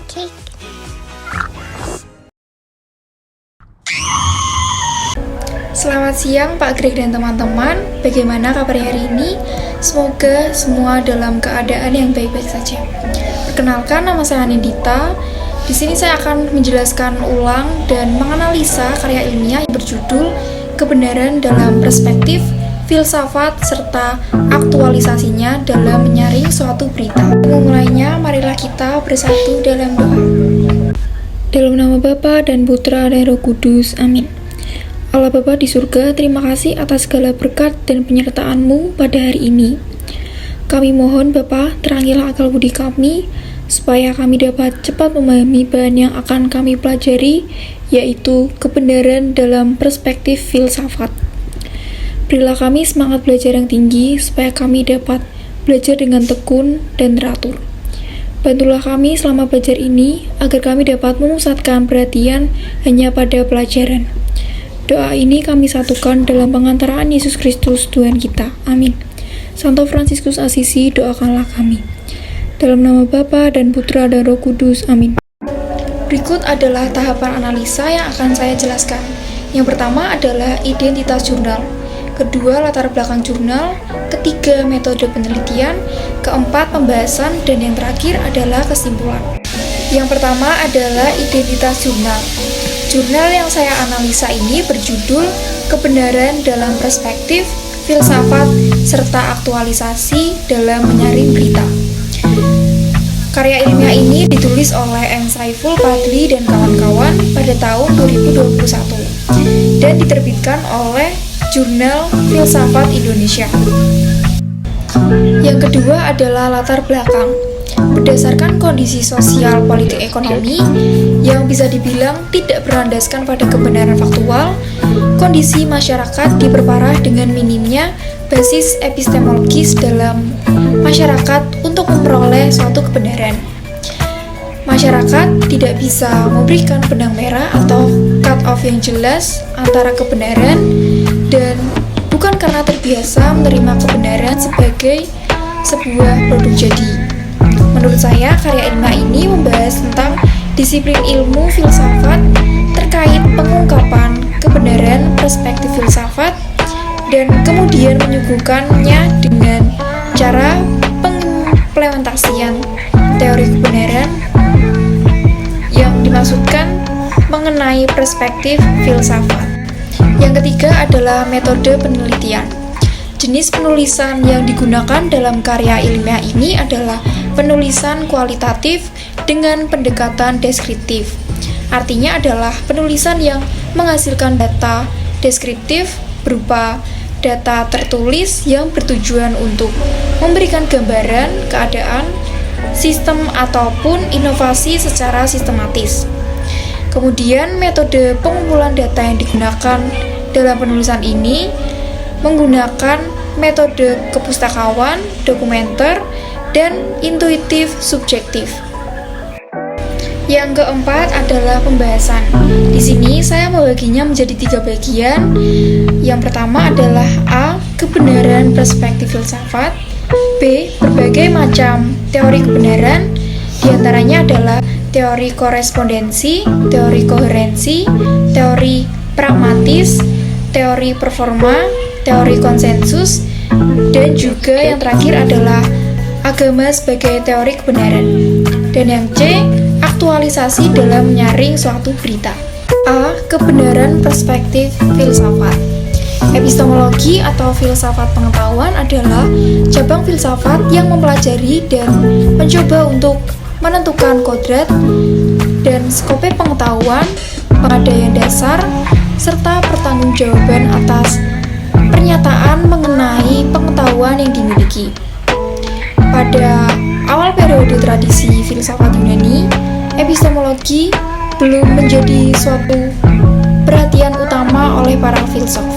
cake. Selamat siang Pak Greg dan teman-teman. Bagaimana kabarnya hari ini? Semoga semua dalam keadaan yang baik-baik saja. Perkenalkan, nama saya Anindita. Di sini saya akan menjelaskan ulang dan menganalisa karya ilmiah yang berjudul Kebenaran dalam Perspektif Filsafat serta aktualisasinya dalam menyaring suatu berita. Memulainya, marilah kita bersatu dalam doa. Dalam nama Bapa dan Putra dan Roh Kudus. Amin. Allah Bapa di surga, terima kasih atas segala berkat dan penyertaan-Mu pada hari ini. Kami mohon Bapa, terangilah akal budi kami, supaya kami dapat cepat memahami bahan yang akan kami pelajari, yaitu kebenaran dalam perspektif filsafat. Berilah kami semangat belajar yang tinggi, supaya kami dapat belajar dengan tekun dan teratur. Bantulah kami selama belajar ini, agar kami dapat memusatkan perhatian hanya pada pelajaran. Doa ini kami satukan dalam pengantaraan Yesus Kristus Tuhan kita. Amin. Santo Fransiskus Asisi, doakanlah kami. Dalam nama Bapa dan Putra dan Roh Kudus. Amin. Berikut adalah tahapan analisa yang akan saya jelaskan. Yang pertama adalah identitas jurnal. Kedua, latar belakang jurnal. Ketiga, metode penelitian. Keempat, pembahasan. Dan yang terakhir adalah kesimpulan. Yang pertama adalah identitas jurnal. Jurnal yang saya analisa ini berjudul Kebenaran dalam Perspektif Filsafat serta Aktualisasi dalam Menyaring Berita. Karya ilmiah ini ditulis oleh M. Saiful Fadli dan kawan-kawan pada tahun 2021 dan diterbitkan oleh Jurnal Filsafat Indonesia. Yang kedua adalah latar belakang. Berdasarkan kondisi sosial politik ekonomi yang bisa dibilang tidak berlandaskan pada kebenaran faktual, kondisi masyarakat diperparah dengan minimnya basis epistemologis dalam masyarakat untuk memperoleh suatu kebenaran. Masyarakat tidak bisa memberikan benang merah atau cut-off yang jelas antara kebenaran dan bukan karena terbiasa menerima kebenaran sebagai sebuah produk jadi. Menurut saya, karya ilmiah ini membahas tentang disiplin ilmu filsafat terkait pengungkapan kebenaran perspektif filsafat dan kemudian menyuguhkannya dengan cara pengimplementasian teori kebenaran yang dimaksudkan mengenai perspektif filsafat. Yang ketiga adalah metode penelitian. Jenis penulisan yang digunakan dalam karya ilmiah ini adalah penulisan kualitatif dengan pendekatan deskriptif. Artinya adalah penulisan yang menghasilkan data deskriptif berupa data tertulis yang bertujuan untuk memberikan gambaran keadaan, sistem ataupun inovasi secara sistematis. Kemudian metode pengumpulan data yang digunakan dalam penulisan ini menggunakan metode kepustakawan, dokumenter, dan intuitif subjektif. Yang keempat adalah pembahasan. Di sini saya membaginya menjadi 3 bagian. Yang pertama adalah A. Kebenaran perspektif filsafat. B. Berbagai macam teori kebenaran. Di antaranya adalah teori korespondensi, teori koherensi, teori pragmatis, teori performa, teori konsensus, dan juga yang terakhir adalah agama sebagai teori kebenaran. Dan yang C, aktualisasi dalam menyaring suatu berita. A. Kebenaran perspektif filsafat. Epistemologi atau filsafat pengetahuan adalah cabang filsafat yang mempelajari dan mencoba untuk menentukan kodrat dan skope pengetahuan, pengadaian dasar, serta pertanggungjawaban atas pernyataan mengenai pengetahuan yang dimiliki. Pada awal periode tradisi filsafat Yunani, epistemologi belum menjadi suatu perhatian utama oleh para filsuf.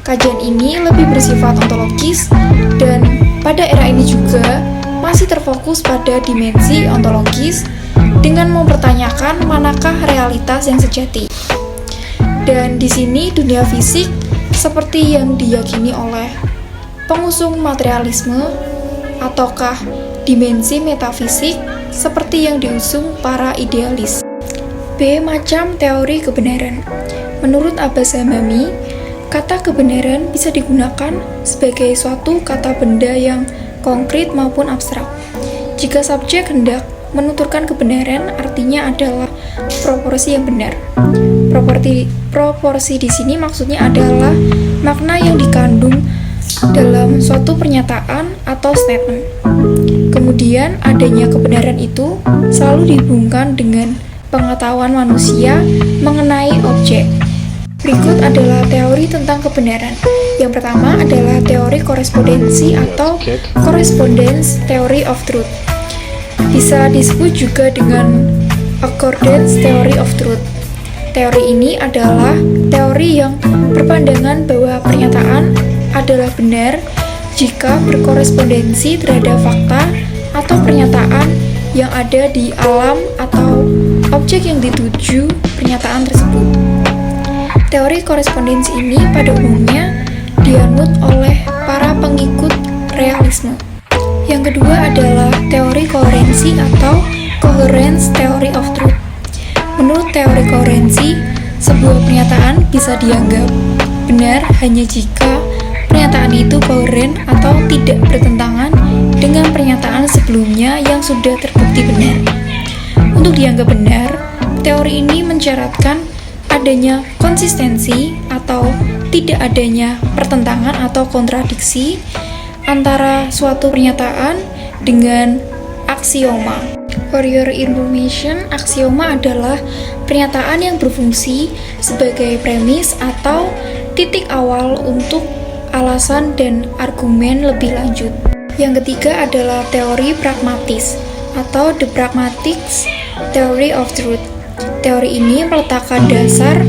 Kajian ini lebih bersifat ontologis dan pada era ini juga masih terfokus pada dimensi ontologis dengan mempertanyakan manakah realitas yang sejati. Dan di sini dunia fisik seperti yang diyakini oleh pengusung materialisme ataukah dimensi metafisik seperti yang diusung para idealis. B. Macam teori kebenaran. Menurut Abbas Hamami, kata kebenaran bisa digunakan sebagai suatu kata benda yang konkret maupun abstrak. Jika subjek hendak menuturkan kebenaran, artinya adalah proporsi yang benar. Proporsi di sini maksudnya adalah makna yang dikandung dalam suatu pernyataan atau statement. Kemudian adanya kebenaran itu selalu dihubungkan dengan pengetahuan manusia mengenai objek. Berikut adalah teori tentang kebenaran. Yang pertama adalah teori korespondensi atau correspondence theory of truth. Bisa disebut juga dengan accordance theory of truth. Teori ini adalah teori yang berpandangan bahwa pernyataan adalah benar jika berkorespondensi terhadap fakta atau pernyataan yang ada di alam atau objek yang dituju pernyataan tersebut. Teori korespondensi ini pada umumnya dianut oleh para pengikut realisme. Yang kedua adalah teori koherensi atau coherence theory of truth. Menurut teori koherensi, sebuah pernyataan bisa dianggap benar hanya jika pernyataan itu koheren atau tidak bertentangan dengan pernyataan sebelumnya yang sudah terbukti benar. Untuk dianggap benar, teori ini mensyaratkan adanya konsistensi atau tidak adanya pertentangan atau kontradiksi antara suatu pernyataan dengan aksioma. For your information, aksioma adalah pernyataan yang berfungsi sebagai premis atau titik awal untuk alasan dan argumen lebih lanjut. Yang ketiga adalah teori pragmatis atau the pragmatic theory of truth. Teori ini meletakkan dasar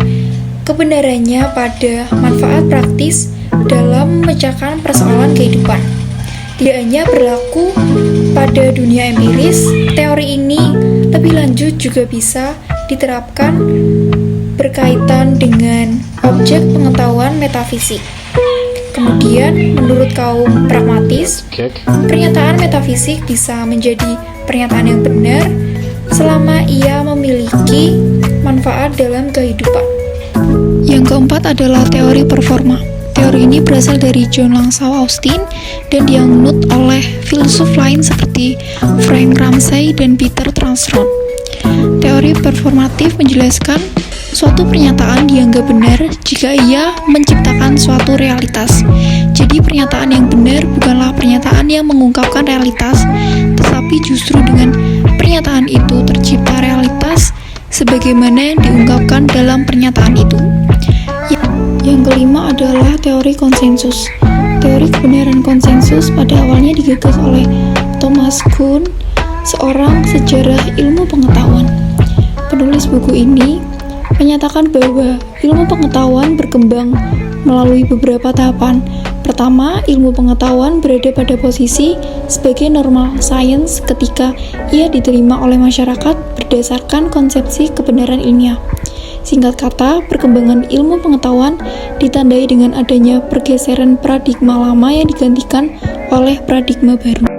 kebenarannya pada manfaat praktis dalam memecahkan persoalan kehidupan. Tidak hanya berlaku pada dunia empiris, teori ini lebih lanjut juga bisa diterapkan berkaitan dengan objek pengetahuan metafisik. Kemudian, menurut kaum pragmatis, pernyataan metafisik bisa menjadi pernyataan yang benar selama ia memiliki manfaat dalam kehidupan. Yang keempat adalah teori performa. Teori ini berasal dari John Langsau Austin dan dianut oleh filsuf lain seperti Frank Ramsey dan Peter Transron. Teori performatif menjelaskan suatu pernyataan dianggap benar jika ia menciptakan suatu realitas. Jadi pernyataan yang benar bukanlah pernyataan yang mengungkapkan realitas, tetapi justru dengan pernyataan itu tercipta realitas sebagaimana yang diungkapkan dalam pernyataan itu. Yang kelima adalah teori konsensus. Teori kebenaran konsensus pada awalnya digagas oleh Thomas Kuhn, seorang sejarah ilmu pengetahuan. Penulis buku ini menyatakan bahwa ilmu pengetahuan berkembang melalui beberapa tahapan. Pertama, ilmu pengetahuan berada pada posisi sebagai normal science ketika ia diterima oleh masyarakat berdasarkan konsepsi kebenaran ilmiah. Singkat kata, perkembangan ilmu pengetahuan ditandai dengan adanya pergeseran paradigma lama yang digantikan oleh paradigma baru.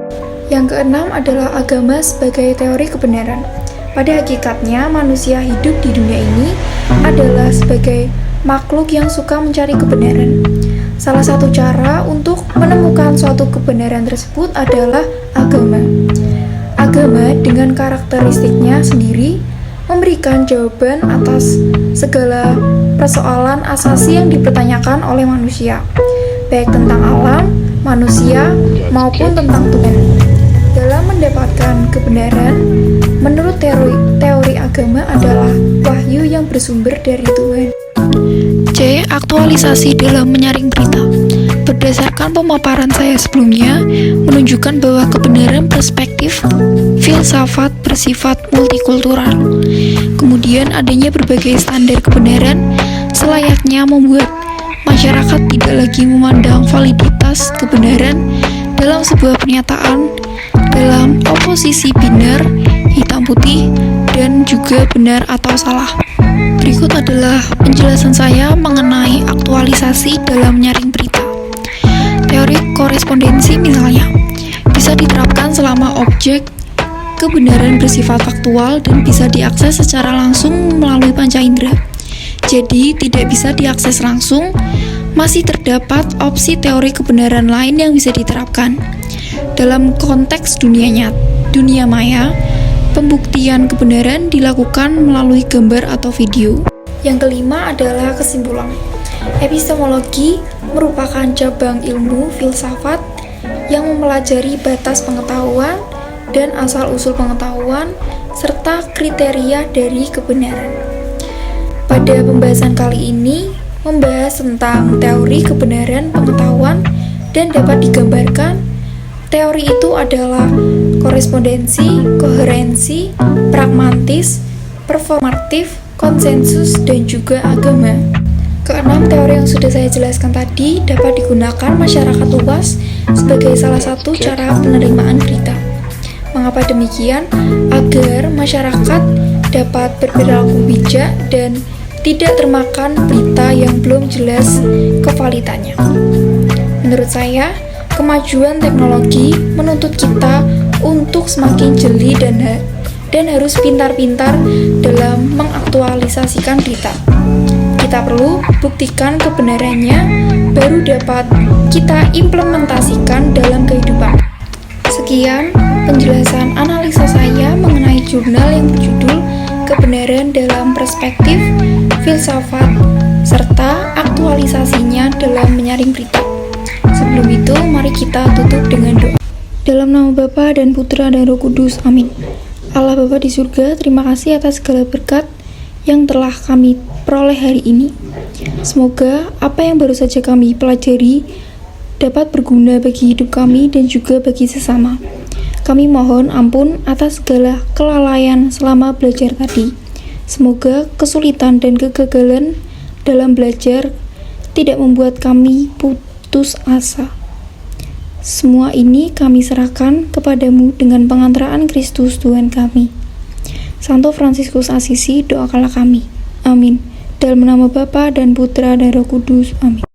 Yang keenam adalah agama sebagai teori kebenaran. Pada hakikatnya, manusia hidup di dunia ini adalah sebagai makhluk yang suka mencari kebenaran. Salah satu cara untuk menemukan suatu kebenaran tersebut adalah agama. Agama dengan karakteristiknya sendiri memberikan jawaban atas segala persoalan asasi yang dipertanyakan oleh manusia, baik tentang alam, manusia, maupun tentang Tuhan. Dalam mendapatkan kebenaran, menurut teori agama adalah wahyu yang bersumber dari Tuhan. C. Aktualisasi dalam menyaring berita. Berdasarkan pemaparan saya sebelumnya, menunjukkan bahwa kebenaran perspektif filsafat bersifat multikultural. Kemudian adanya berbagai standar kebenaran selayaknya membuat masyarakat tidak lagi memandang validitas kebenaran dalam sebuah pernyataan dalam oposisi binar, hitam putih, dan juga benar atau salah. Berikut adalah penjelasan saya mengenai aktualisasi dalam menyaring berita. Teori korespondensi misalnya bisa diterapkan selama objek kebenaran bersifat faktual dan bisa diakses secara langsung melalui panca indera. Jadi, tidak bisa diakses langsung, masih terdapat opsi teori kebenaran lain yang bisa diterapkan. Dalam konteks dunia maya, pembuktian kebenaran dilakukan melalui gambar atau video. Yang kelima adalah kesimpulan. Epistemologi merupakan cabang ilmu filsafat yang mempelajari batas pengetahuan dan asal-usul pengetahuan serta kriteria dari kebenaran. Pada pembahasan kali ini membahas tentang teori kebenaran pengetahuan dan dapat digambarkan teori itu adalah korespondensi, koherensi, pragmatis, performatif, konsensus, dan juga agama. Keenam teori yang sudah saya jelaskan tadi dapat digunakan masyarakat luas sebagai salah satu cara penerimaan berita. Mengapa demikian? Agar masyarakat dapat berperilaku bijak dan tidak termakan berita yang belum jelas kevalitannya. Menurut saya, kemajuan teknologi menuntut kita untuk semakin jeli dan harus pintar-pintar dalam mengaktualisasikan berita. Kita perlu buktikan kebenarannya, baru dapat kita implementasikan dalam kehidupan. Sekian penjelasan analisa saya mengenai jurnal yang berjudul Kebenaran dalam Perspektif Filsafat serta aktualisasinya dalam menyaring berita. Sebelum itu, mari kita tutup dengan doa. Dalam nama Bapa dan Putra dan Roh Kudus, amin. Allah Bapa di surga, terima kasih atas segala berkat yang telah kami peroleh hari ini. Semoga apa yang baru saja kami pelajari dapat berguna bagi hidup kami dan juga bagi sesama. Kami mohon ampun atas segala kelalaian selama belajar tadi. Semoga kesulitan dan kegagalan dalam belajar tidak membuat kami putus asa. Semua ini kami serahkan kepadamu dengan pengantaraan Kristus Tuhan kami. Santo Fransiskus Asisi, doakanlah kami. Amin. Dalam nama Bapa dan Putra dan Roh Kudus. Amin.